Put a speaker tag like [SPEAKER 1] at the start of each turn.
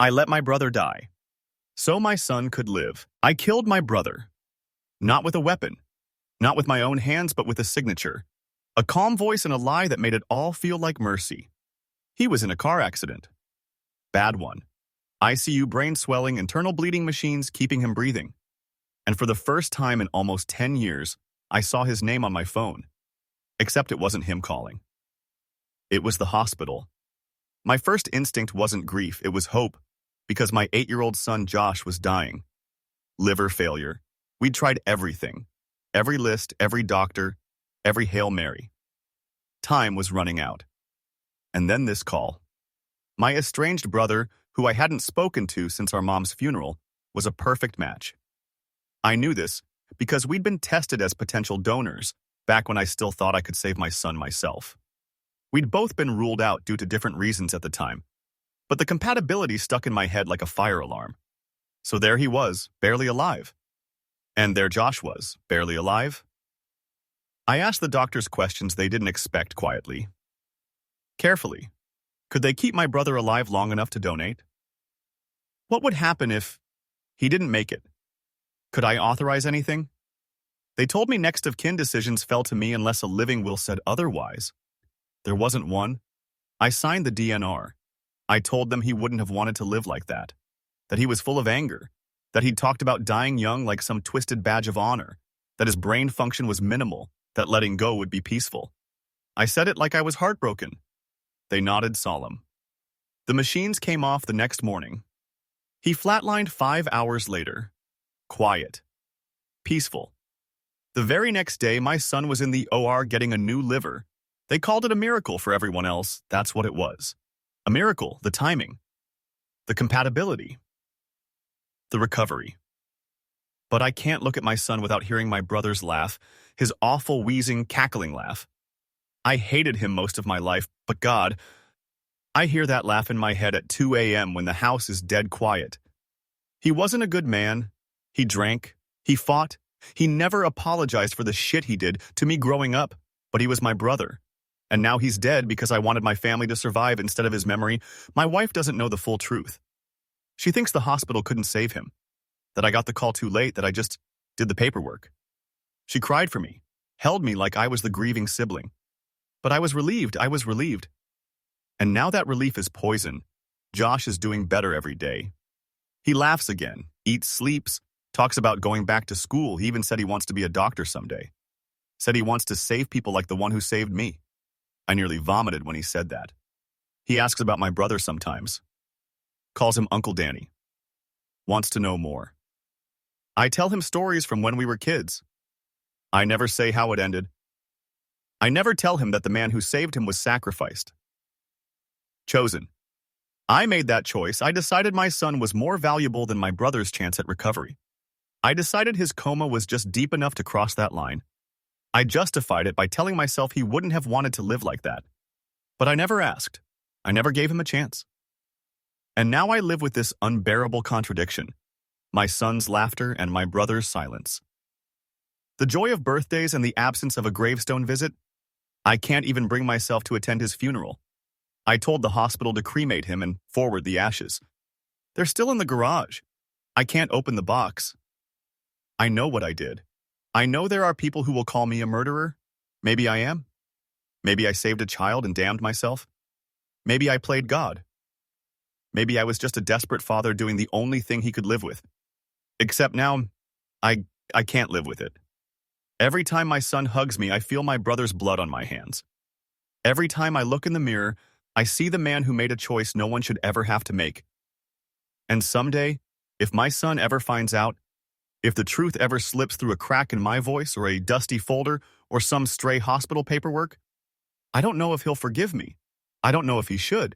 [SPEAKER 1] I let my brother die, so my son could live. I killed my brother, not with a weapon, not with my own hands, but with a signature. A calm voice and a lie that made it all feel like mercy. He was in a car accident. Bad one. ICU, brain swelling, internal bleeding machines keeping him breathing. And for the first time in almost 10 years, I saw his name on my phone. Except it wasn't him calling. It was the hospital. My first instinct wasn't grief, it was hope, because my 8-year-old son Josh was dying. Liver failure. We'd tried everything. Every list, every doctor, every Hail Mary. Time was running out. And then this call. My estranged brother, who I hadn't spoken to since our mom's funeral, was a perfect match. I knew this because we'd been tested as potential donors back when I still thought I could save my son myself. We'd both been ruled out due to different reasons at the time, but the compatibility stuck in my head like a fire alarm. So there he was, barely alive. And there Josh was, barely alive. I asked the doctors questions they didn't expect quietly. Carefully. Could they keep my brother alive long enough to donate? What would happen if he didn't make it? Could I authorize anything? They told me next of kin decisions fell to me unless a living will said otherwise. There wasn't one. I signed the DNR. I told them he wouldn't have wanted to live like that he was full of anger, that he'd talked about dying young like some twisted badge of honor, that his brain function was minimal, that letting go would be peaceful. I said it like I was heartbroken. They nodded solemn. The machines came off the next morning. He flatlined 5 hours later. Quiet. Peaceful. The very next day, my son was in the OR getting a new liver. They called it a miracle for everyone else. That's what it was. A miracle, the timing, the compatibility, the recovery. But I can't look at my son without hearing my brother's laugh, his awful, wheezing, cackling laugh. I hated him most of my life, but God, I hear that laugh in my head at 2 a.m. when the house is dead quiet. He wasn't a good man. He drank. He fought. He never apologized for the shit he did to me growing up, but he was my brother. And now he's dead because I wanted my family to survive instead of his memory. My wife doesn't know the full truth. She thinks the hospital couldn't save him, that I got the call too late, that I just did the paperwork. She cried for me, held me like I was the grieving sibling. But I was relieved. And now that relief is poison. Josh is doing better every day. He laughs again, eats, sleeps, talks about going back to school. He even said he wants to be a doctor someday. Said he wants to save people like the one who saved me. I nearly vomited when he said that. He asks about my brother sometimes. Calls him Uncle Danny. Wants to know more. I tell him stories from when we were kids. I never say how it ended. I never tell him that the man who saved him was sacrificed. Chosen. I made that choice. I decided my son was more valuable than my brother's chance at recovery. I decided his coma was just deep enough to cross that line. I justified it by telling myself he wouldn't have wanted to live like that. But I never asked. I never gave him a chance. And now I live with this unbearable contradiction. My son's laughter and my brother's silence. The joy of birthdays and the absence of a gravestone visit. I can't even bring myself to attend his funeral. I told the hospital to cremate him and forward the ashes. They're still in the garage. I can't open the box. I know what I did. I know there are people who will call me a murderer. Maybe I am. Maybe I saved a child and damned myself. Maybe I played God. Maybe I was just a desperate father doing the only thing he could live with. Except now, I can't live with it. Every time my son hugs me, I feel my brother's blood on my hands. Every time I look in the mirror, I see the man who made a choice no one should ever have to make. And someday, if my son ever finds out, if the truth ever slips through a crack in my voice or a dusty folder or some stray hospital paperwork, I don't know if he'll forgive me. I don't know if he should.